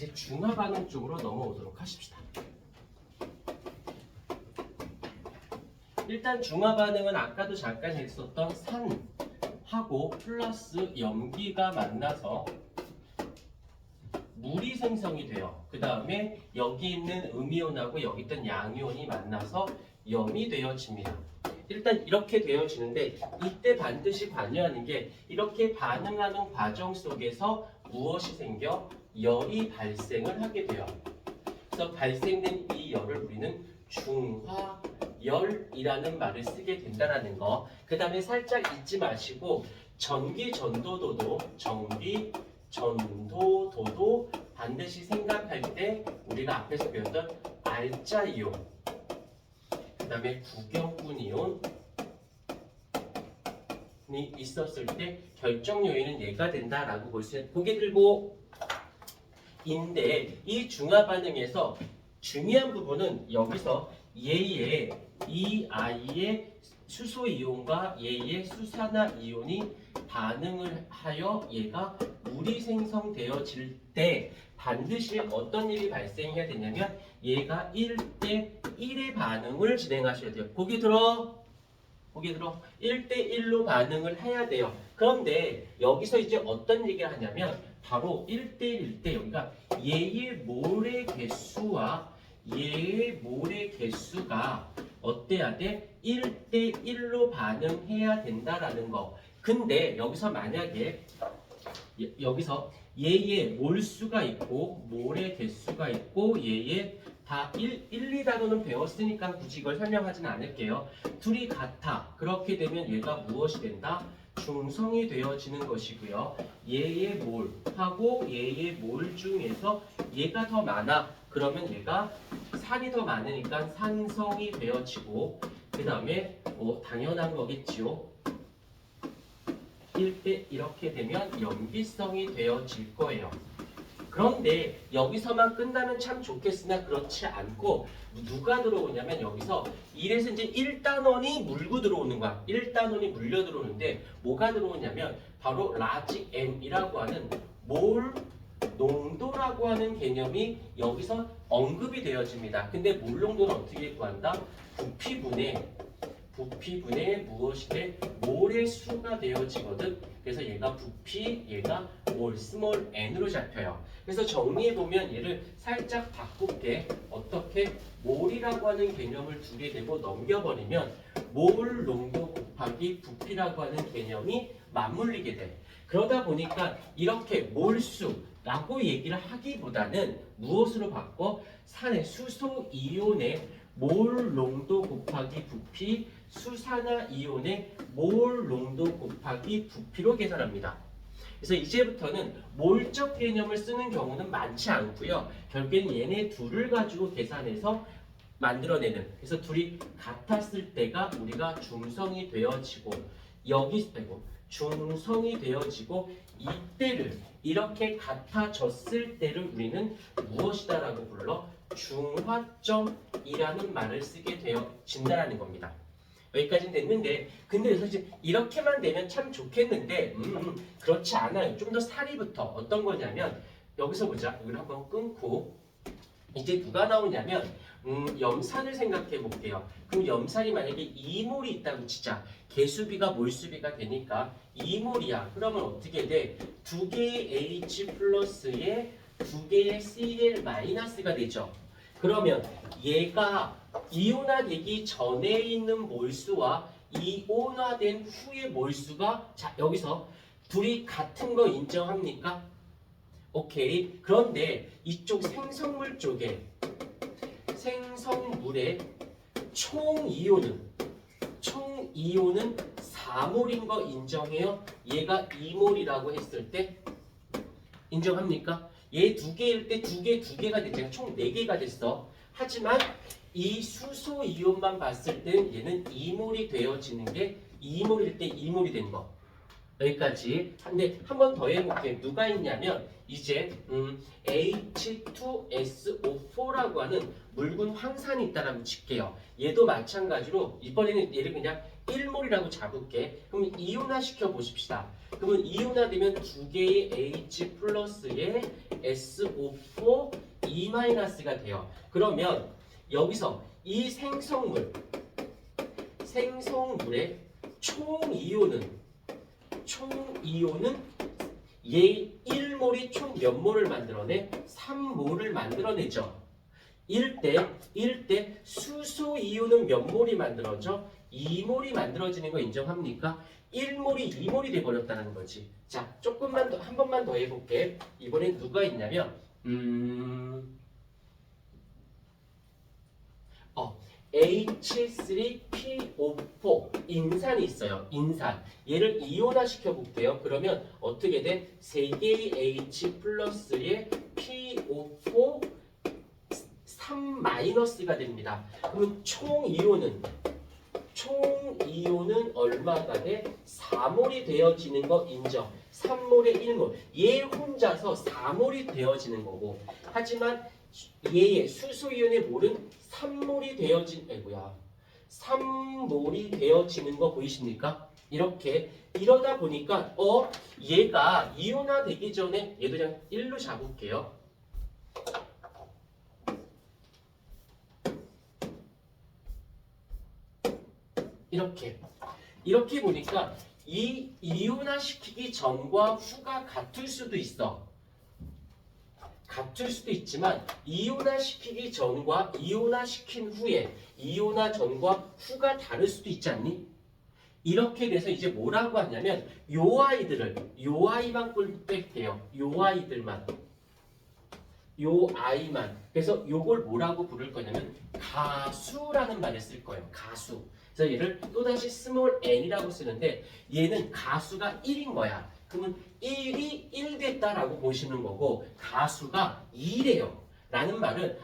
이제 중화 반응 쪽으로 넘어오도록 하십시다. 일단 중화 반응은 아까도 잠깐 했었던 산하고 플러스 염기가 만나서 물이 생성이 돼요. 그 다음에 여기 있는 음이온하고 여기 있던 양이온이 만나서 염이 되어집니다. 일단 이렇게 되어지는데 이때 반드시 관여하는 게 이렇게 반응하는 과정 속에서 무엇이 생겨? 열이 발생을 하게 돼요. 그래서 발생된 이 열을 우리는 중화열이라는 말을 쓰게 된다는 거. 그 다음에 살짝 잊지 마시고 전기 전도도도 반드시 생각할 때 우리가 앞에서 배웠던 알자 이온, 그 다음에 구경꾼 이온이 있었을 때 결정 요인은 얘가 된다라고 볼 수 있는, 고개 들고 인데 이 중화 반응에서 중요한 부분은 여기서 얘의 이 아이의 수소 이온과 얘의 수산화 이온이 반응을 하여 얘가 물이 생성되어질 때 반드시 어떤 일이 발생해야 되냐면 얘가 1대 1의 반응을 진행하셔야 돼요. 고개 들어. 1대1로 반응을 해야 돼요. 그런데 여기서 이제 어떤 얘기를 하냐면 바로 1대1일 때 여기가 얘의 몰의 개수와 얘의 몰의 개수가 어때야 돼? 1대1로 반응해야 된다라는 거. 근데 여기서 만약에 여기서 얘의 몰수가 있고 몰의 개수가 있고 얘의 다 1, 2단원은 배웠으니까 굳이 이걸 설명하지는 않을게요. 둘이 같아. 그렇게 되면 얘가 무엇이 된다? 중성이 되어지는 것이고요. 얘의 몰하고 얘의 몰 중에서 얘가 더 많아. 그러면 얘가 산이 더 많으니까 산성이 되어지고 그 다음에 당연한 거겠지요. 1대 이렇게 되면 염기성이 되어질 거예요. 그런데 여기서만 끝나면 참 좋겠으나 그렇지 않고 누가 들어오냐면 여기서 이래서 이제 1단원이 물고 들어오는 거야. 1단원이 물려 들어오는데 뭐가 들어오냐면 바로 라지 M이라고 하는 몰 농도라고 하는 개념이 여기서 언급이 되어집니다. 근데 몰 농도는 어떻게 구한다? 부피분의 무엇이 돼? 몰의 수가 되어지거든. 그래서 얘가 부피, 얘가 몰, 스몰 n으로 잡혀요. 그래서 정리해보면 얘를 살짝 바꿀게. 어떻게? 몰이라고 하는 개념을 두게 되고 넘겨버리면 몰 농도 곱하기 부피라고 하는 개념이 맞물리게 돼. 그러다 보니까 이렇게 몰수라고 얘기를 하기보다는 무엇으로 바꿔? 산의 수소 이온의 몰 농도 곱하기 부피, 수산화 이온의 몰 농도 곱하기 부피로 계산합니다. 그래서 이제부터는 몰적 개념을 쓰는 경우는 많지 않고요. 결국엔 얘네 둘을 가지고 계산해서 만들어내는, 그래서 둘이 같았을 때가 우리가 중성이 되어지고 여기 빼고 중성이 되어지고 이때를 이렇게 같아졌을 때를 우리는 무엇이다라고 불러? 중화점이라는 말을 쓰게 되어진다라는 겁니다. 여기까지는 됐는데 근데 사실 이렇게만 되면 참 좋겠는데 그렇지 않아요. 좀 더 사리부터 어떤 거냐면 여기서 보자. 이걸 한번 끊고 이제 누가 나오냐면 염산을 생각해 볼게요. 그럼 염산이 만약에 2몰이 있다고 치자. 개수비가 몰수비가 되니까 2몰이야. 그러면 어떻게 돼? 2개의 H 플러스에 2개의 Cl 마이너스가 되죠. 그러면 얘가 이온화되기 전에 있는 몰수와 이온화된 후의 몰수가 자 여기서 둘이 같은 거 인정합니까? 오케이. 그런데 이쪽 생성물 쪽에 생성물의 총 이온은 4몰인 거 인정해요? 얘가 2몰이라고 했을 때 인정합니까? 얘 2개일 때 2개가 됐잖아요. 총 4개가 됐어. 하지만 이 수소 이온만 봤을 때는 얘는 2몰이 되어지는 게 2몰일 때 2몰이 된 거. 여기까지. 근데 한 번 더 해볼게. 누가 있냐면 이제 H2SO4 SO4라고 하는 묽은 황산이 있다라고 칠게요. 얘도 마찬가지로 이번에는 얘를 그냥 1몰이라고 잡을게. 그럼 이온화 시켜 보십시다. 그러면 이온화되면 두 개의 H 플러스의 SO4 E-가 돼요. 그러면 여기서 이 생성물의 총 이온은 얘 1몰이 총 몇 몰을 만들어내? 3몰을 만들어내죠. 이럴 때 수소 이온은 몇 몰이 만들어져? 2몰이 만들어지는 거 인정합니까? 1몰이 2몰이 돼버렸다는 거지. 자, 조금만 더, 한 번만 더 해볼게. 이번엔 누가 있냐면 H3PO4 인산이 있어요. 인산. 얘를 이온화 시켜볼게요. 그러면 어떻게 돼? 3개의 H 플러스의 PO4 3-가 됩니다. 그러면 총 이온은 얼마가 돼? 4몰이 되어지는 거 인정. 3몰에 1몰. 얘 혼자서 4몰이 되어지는 거고. 하지만 얘의 수소이온의 몰은 3몰이 되어지는 거 보이십니까? 이렇게 이러다 보니까 얘가 이온화 되기 전에 얘도 그냥 1로 잡을게요. 이렇게 보니까 이 이온화 시키기 전과 후가 같을 수도 있어. 같을 수도 있지만 이온화 시키기 전과 이온화 시킨 후에 이온화 전과 후가 다를 수도 있지 않니? 이렇게 돼서 이제 뭐라고 하냐면 요 아이만 뺄게요. 요 아이만. 그래서 요걸 뭐라고 부를 거냐면 가수라는 말을 쓸 거예요. 가수. 그래서 얘를 또다시 스몰 n이라고 쓰는데 얘는 가수가 1인 거야. 그러면 1이 1 됐다라고 보시는 거고 가수가 2래요. 라는 말은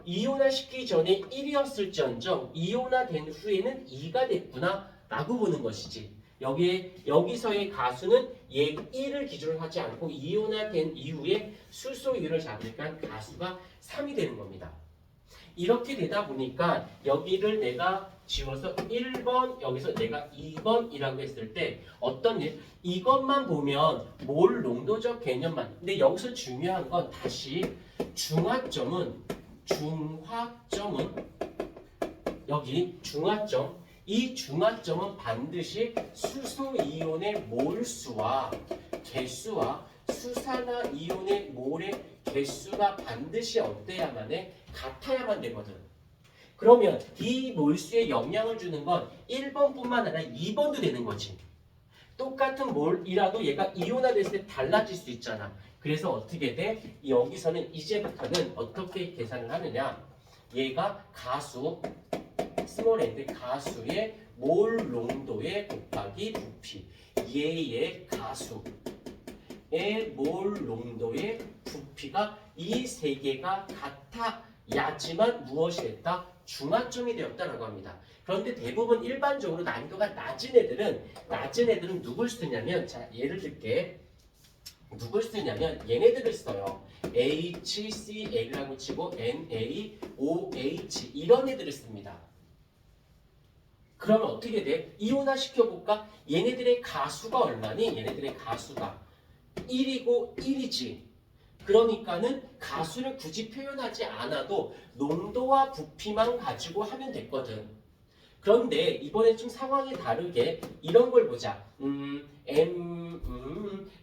이온화 시키기 전에 1이었을지언정 이온화 된 후에는 2가 됐구나 라고 보는 것이지. 여기서의 가수는 얘 1을 기준으로 하지 않고 이온화 된 이후에 수소이온을 잡으니까 가수가 3이 되는 겁니다. 이렇게 되다 보니까 여기를 내가 지워서 1번 여기서 내가 2번이라고 했을 때 어떤 일? 이것만 보면 몰 농도적 개념만. 근데 여기서 중요한 건 다시 중화점은 여기 중화점. 이 중화점은 반드시 수소이온의 몰수와 개수와 수산화 이온의 몰의 개수가 반드시 어때야만 해? 같아야만 되거든. 그러면 이 몰수에 영향을 주는 건 1번뿐만 아니라 2번도 되는 거지. 똑같은 몰이라도 얘가 이온화 됐을 때 달라질 수 있잖아. 그래서 어떻게 돼? 여기서는 이제부터는 어떻게 계산을 하느냐? 얘가 가수, 스몰 n 가수의 몰 농도에 곱하기 부피. 얘의 가수의 몰 농도의 부피가 이 세 개가 같아야지만 무엇이 됐다? 중화점이 되었다라고 합니다. 그런데 대부분 일반적으로 난이도가 낮은 애들은 누굴 쓰냐면, 자, 예를 들게. 누굴 쓰냐면 얘네들을 써요. HCl이라고 치고 NaOH 이런 애들을 씁니다. 그러면 어떻게 돼? 이온화 시켜볼까? 얘네들의 가수가 얼마니? 얘네들의 가수가 1이고 1이지. 그러니까는 가수를 굳이 표현하지 않아도 농도와 부피만 가지고 하면 됐거든. 그런데 이번에 좀 상황이 다르게 이런 걸 보자.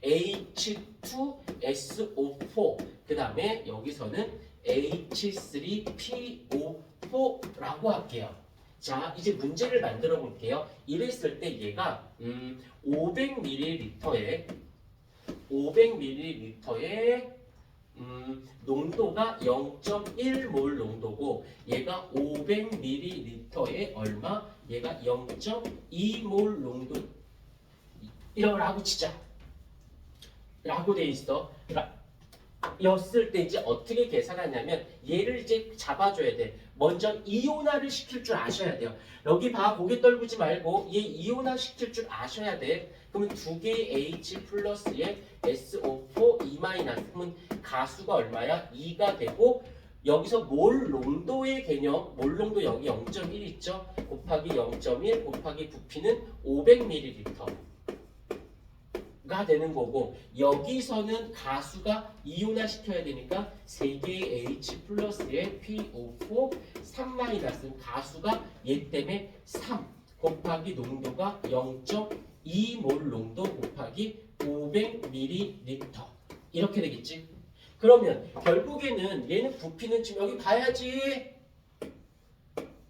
H2SO4 그 다음에 여기서는 H3PO4라고 할게요. 자, 이제 문제를 만들어 볼게요. 이랬을 때 얘가 500ml에 농도가 0.1몰 농도고 얘가 500ml에 얼마? 얘가 0.2몰 농도 이라고 치자. 라고 돼 있어. 였을 때 이제 어떻게 계산하냐면 얘를 이제 잡아줘야 돼. 먼저 이온화를 시킬 줄 아셔야 돼요. 여기 봐, 고개 떨구지 말고 얘 이온화 시킬 줄 아셔야 돼. 그러면 두 개의 H 플러스에 SO4 E 마이너스. 그러면 가수가 얼마야? 2가 되고 여기서 몰 농도의 개념, 몰 농도 여기 0.1 있죠? 곱하기 0.1 곱하기 부피는 500ml가 되는 거고, 여기서는 가수가 이온화 시켜야 되니까 3개의 H 플러스에 PO4 3 마이너스, 가수가 얘 때문에 3 곱하기 농도가 0.2몰 농도 곱하기 500ml 이렇게 되겠지. 그러면 결국에는 얘는 부피는 지금 여기 봐야지.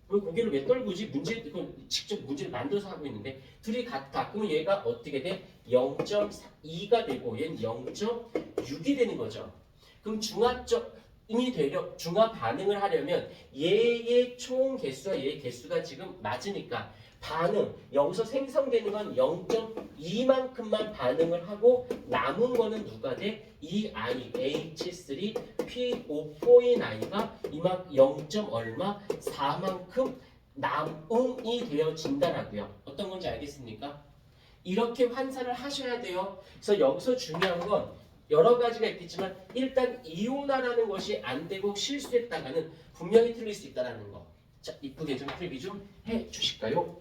왜 고개를 왜 떨구지? 직접 문제를 만들어서 하고 있는데 둘이 같아. 그러면 얘가 어떻게 돼? 0.2가 되고 얘는 0.6이 되는 거죠. 그럼 중합점이 되려 중합 반응을 하려면 얘의 총 개수와 얘의 개수가 지금 맞으니까 반응 여기서 생성되는 건 0.2만큼만 반응을 하고 남은 거는 누가 돼? 이 I H3PO4인 I가 이만 0. 얼마 4만큼 남음이 되어진다라고요. 어떤 건지 알겠습니까? 이렇게 환산을 하셔야 돼요. 그래서 여기서 중요한 건 여러 가지가 있겠지만 일단 이온화라는 것이 안 되고 실수했다가는 분명히 틀릴 수 있다는 거. 자, 이쁘게 좀 풀기 좀 해 주실까요?